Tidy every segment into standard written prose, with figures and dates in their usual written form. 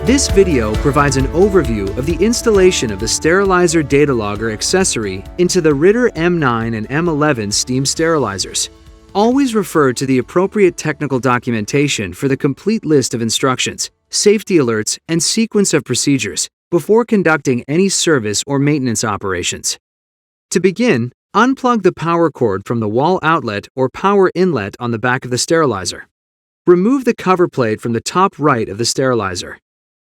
This video provides an overview of the installation of the Sterilizer Data Logger accessory into the Ritter M9 and M11 steam sterilizers. Always refer to the appropriate technical documentation for the complete list of instructions, safety alerts, and sequence of procedures before conducting any service or maintenance operations. To begin, unplug the power cord from the wall outlet or power inlet on the back of the sterilizer. Remove the cover plate from the top right of the sterilizer.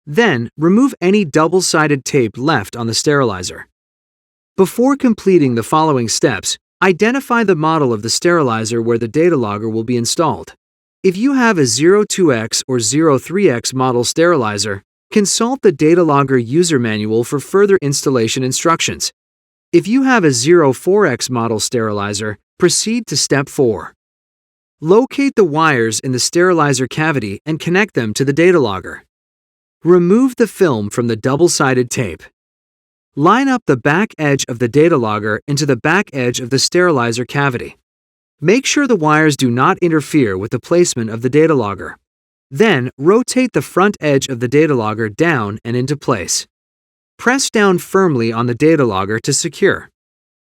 Then, remove any double-sided tape left on the sterilizer. Before completing the following steps, identify the model of the sterilizer where the data logger will be installed. If you have a 02X or 03X model sterilizer, consult the data logger user manual for further installation instructions. If you have a 04X model sterilizer, proceed to step 4. Locate the wires in the sterilizer cavity and connect them to the data logger. Remove the film from the double-sided tape. Line up the back edge of the data logger into the back edge of the sterilizer cavity. Make sure the wires do not interfere with the placement of the data logger. Then, rotate the front edge of the data logger down and into place. Press down firmly on the data logger to secure.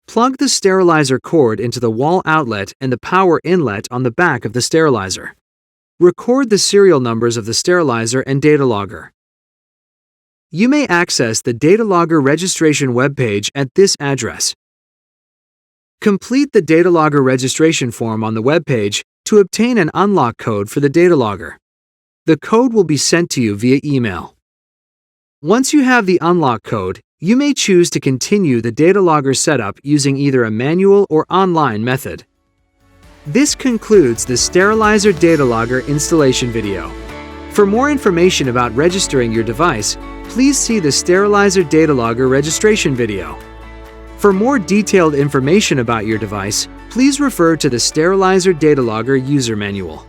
Plug the sterilizer cord into the wall outlet and the power inlet on the back of the sterilizer. Record the serial numbers of the sterilizer and data logger. You may access the data logger registration webpage at this address. Complete the data logger registration form on the webpage to obtain an unlock code for the data logger. The code will be sent to you via email. Once you have the unlock code, you may choose to continue the data logger setup using either a manual or online method. This concludes the Sterilizer Data Logger installation video. For more information about registering your device, please see the Sterilizer Data Logger registration video. For more detailed information about your device, please refer to the Sterilizer Data Logger user manual.